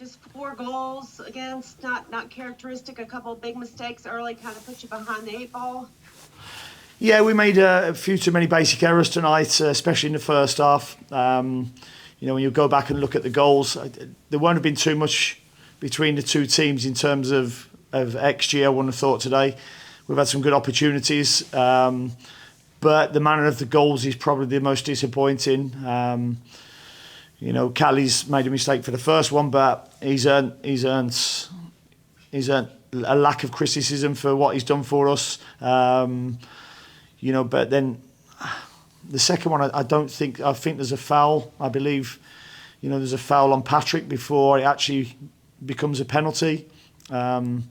Just 4 goals against, not characteristic. A couple of big mistakes early kind of put you behind the 8 ball. Yeah, we made a few too many basic errors tonight, especially in the first half. When you go back and look at the goals, there won't have been too much between the two teams in terms of XG, I wouldn't have thought today. We've had some good opportunities, but the manner of the goals is probably the most disappointing. Callie's made a mistake for the first one, but he's earned a lack of criticism for what he's done for us. But then the second one, I think there's a foul. I believe, there's a foul on Patrick before it actually becomes a penalty. I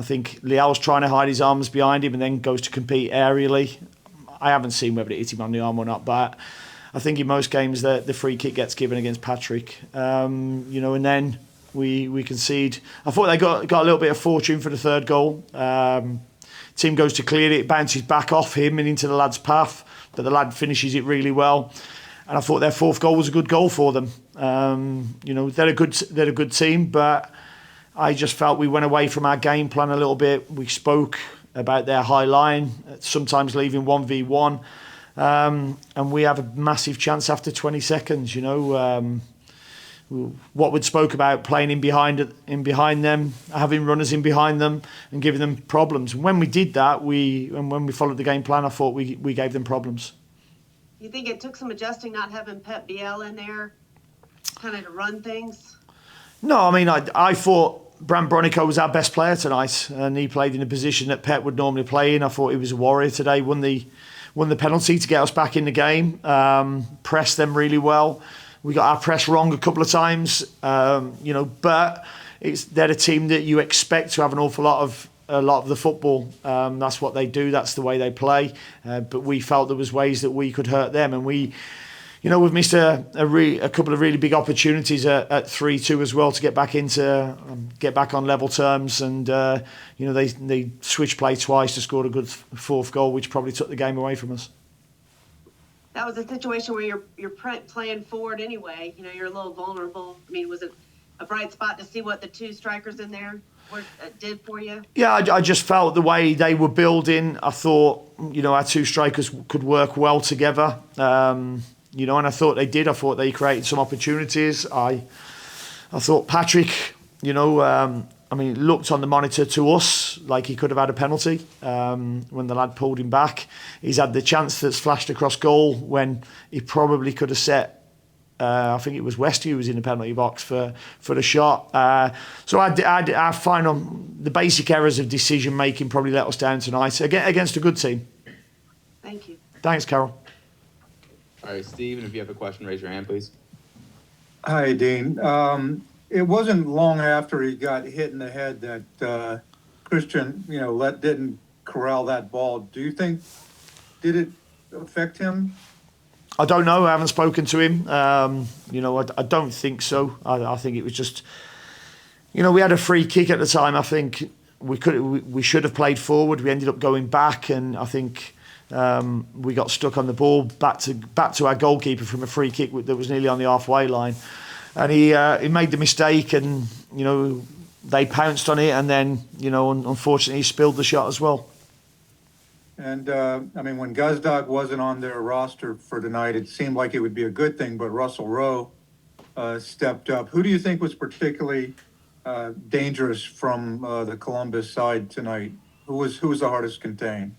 think Leal's trying to hide his arms behind him and then goes to compete aerially. I haven't seen whether it hit him on the arm or not, but I think in most games the free kick gets given against Patrick. And then we concede. I thought they got a little bit of fortune for the third goal. Team goes to clear it, bounces back off him and into the lad's path, but the lad finishes it really well. And I thought their fourth goal was a good goal for them. They're a good team, but I just felt we went away from our game plan a little bit. We spoke about their high line, sometimes leaving 1v1, and we have a massive chance after 20 seconds. What we'd spoke about playing in behind them, having runners in behind them, and giving them problems. And when we did that, when we followed the game plan, I thought we gave them problems. You think it took some adjusting not having Pep Biel in there, kind of to run things? No, I mean I thought Bram Bronico was our best player tonight, and he played in a position that Pep would normally play in. I thought he was a warrior today. Won the penalty to get us back in the game. Pressed them really well. We got our press wrong a couple of times, but they're a team that you expect to have an awful lot of the football. That's what they do. That's the way they play. But we felt there was ways that we could hurt them, and we've missed a couple of really big opportunities at 3-2 as well to get back on level terms. And they switched play twice to score a good fourth goal, which probably took the game away from us. That was a situation where you're playing forward anyway. You're a little vulnerable. I mean, was it a bright spot to see what the two strikers in there did for you? Yeah, I just felt the way they were building. I thought, our two strikers could work well together. And I thought they did. I thought they created some opportunities. I thought Patrick, it looked on the monitor to us like he could have had a penalty when the lad pulled him back. He's had the chance that's flashed across goal when he probably could have set. I think it was Westy who was in the penalty box for the shot. So I find the basic errors of decision making probably let us down tonight against a good team. Thank you. Thanks, Carol. All right, Steve, if you have a question, raise your hand, please. Hi, Dean. It wasn't long after he got hit in the head that Christian, didn't corral that ball. Do you think, did it affect him? I don't know. I haven't spoken to him. I don't think so. I think it was just, we had a free kick at the time. I think we should have played forward. We ended up going back, and I think we got stuck on the ball back to our goalkeeper from a free kick that was nearly on the halfway line. And he made the mistake, and they pounced on it, and then unfortunately he spilled the shot as well. And when Gazdag wasn't on their roster for tonight, it seemed like it would be a good thing. But Russell Rowe stepped up. Who do you think was particularly dangerous from the Columbus side tonight? Who was the hardest to contain?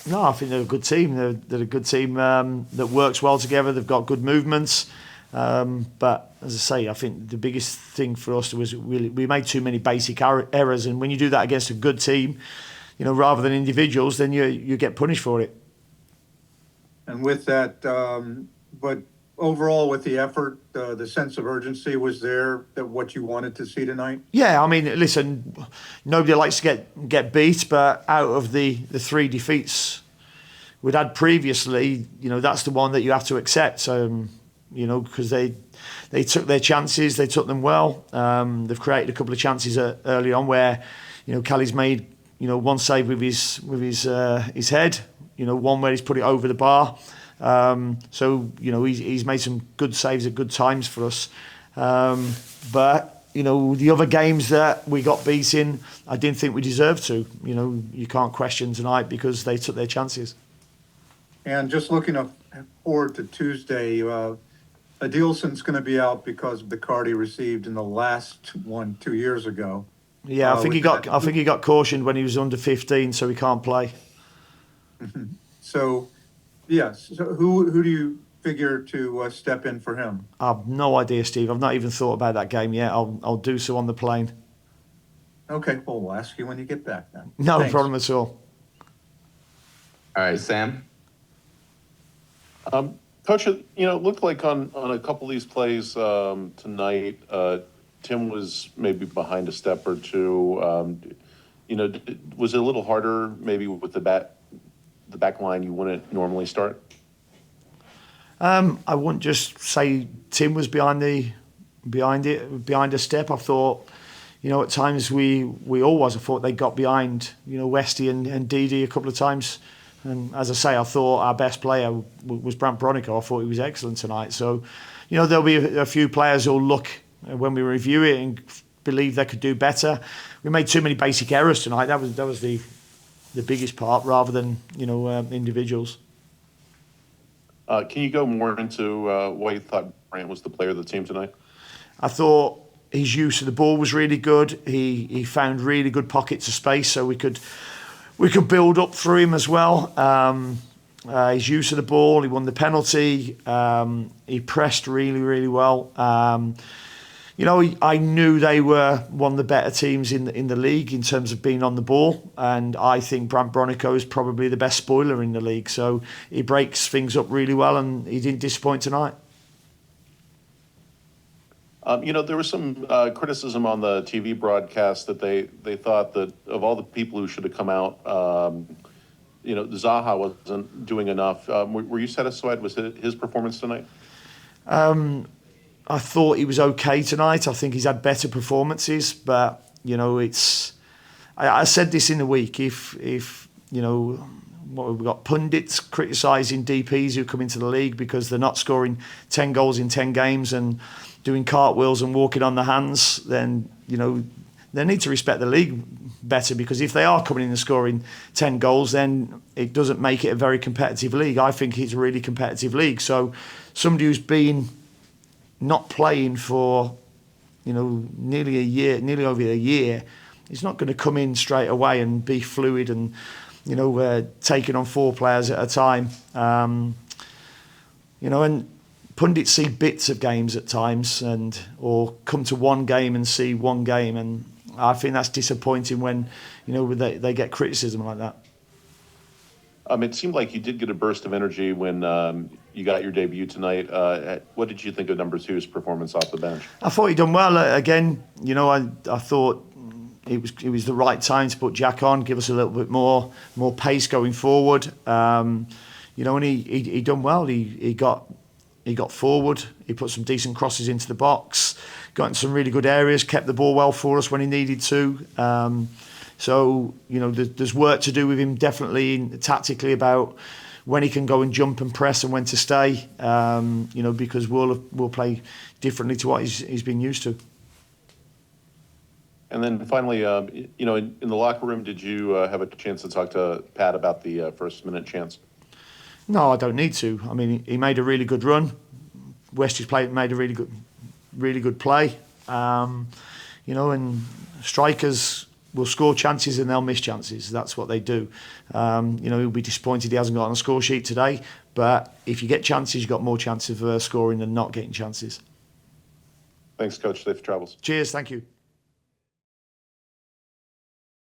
No, I think they're a good team. They're a good team that works well together. They've got good movements. But as I say, I think the biggest thing for us was we made too many basic errors, and when you do that against a good team, rather than individuals, then you get punished for it. And with that, but overall, with the effort, the sense of urgency was there, that what you wanted to see tonight? Yeah, I mean, listen, nobody likes to get beat, but out of the 3 defeats we'd had previously, that's the one that you have to accept. Because they took their chances, they took them well. They've created a couple of chances early on where, Callie's made, one save with his head, one where he's put it over the bar. He's made some good saves at good times for us. But, you know, the other games that we got beaten, I didn't think we deserved to. You know, you can't question tonight because they took their chances. And just looking forward to Tuesday, Adilson's going to be out because of the card he received in the last one 2 years ago. Yeah, I think he got cautioned when he was under 15, so he can't play. So, yes. So who do you figure to step in for him? I have no idea, Steve. I've not even thought about that game yet. I'll do so on the plane. Okay, well, we'll ask you when you get back then. No Thanks. problem at all. All right, Sam? Coach, it looked like on a couple of these plays tonight, Tim was maybe behind a step or two. Was it a little harder maybe with the back line you wouldn't normally start? I wouldn't just say Tim was behind a step. I thought, at times we always, I thought they got behind, Westy and Didi a couple of times. And as I say, I thought our best player was Brandt Bronico. I thought he was excellent tonight. So, there'll be a few players who'll look when we review it and believe they could do better. We made too many basic errors tonight. That was the biggest part, rather than individuals. Can you go more into why you thought Brandt was the player of the team tonight? I thought his use of the ball was really good. He found really good pockets of space, so we could build up through him as well. His use of the ball, he won the penalty. He pressed really, really well. I knew they were one of the better teams in the league in terms of being on the ball, and I think Brandt Bronico is probably the best spoiler in the league. So he breaks things up really well, and he didn't disappoint tonight. There was some criticism on the TV broadcast that they thought that of all the people who should have come out, Zaha wasn't doing enough. Were you satisfied with his performance tonight? I thought he was okay tonight. I think he's had better performances, but I said this in the week. If we've got pundits criticising DPs who come into the league because they're not scoring 10 goals in 10 games and doing cartwheels and walking on the hands, then they need to respect the league better, because if they are coming in and scoring 10 goals, then it doesn't make it a very competitive league. I think it's a really competitive league. So somebody who's been not playing for nearly over a year, he's not going to come in straight away and be fluid and taking on 4 players at a time. And pundits see bits of games at times, or come to one game and see one game, and I think that's disappointing when they get criticism like that. It seemed like you did get a burst of energy when you got your debut tonight. What did you think of number 2's performance off the bench? I thought he done well. Again, I thought it was the right time to put Jack on, give us a little bit more pace going forward. And he done well. He got forward. He put some decent crosses into the box. Got in some really good areas. Kept the ball well for us when he needed to. So, there's work to do with him, definitely tactically, about when he can go and jump and press and when to stay, because we'll play differently to what he's been used to. And then finally, in the locker room, did you have a chance to talk to Pat about the first minute chance? No, I don't need to. I mean, he made a really good run. Westy's made a really good play. And strikers will score chances and they'll miss chances. That's what they do. He'll be disappointed he hasn't got on a score sheet today. But if you get chances, you've got more chances of scoring than not getting chances. Thanks, Coach. Safe travels. Cheers. Thank you.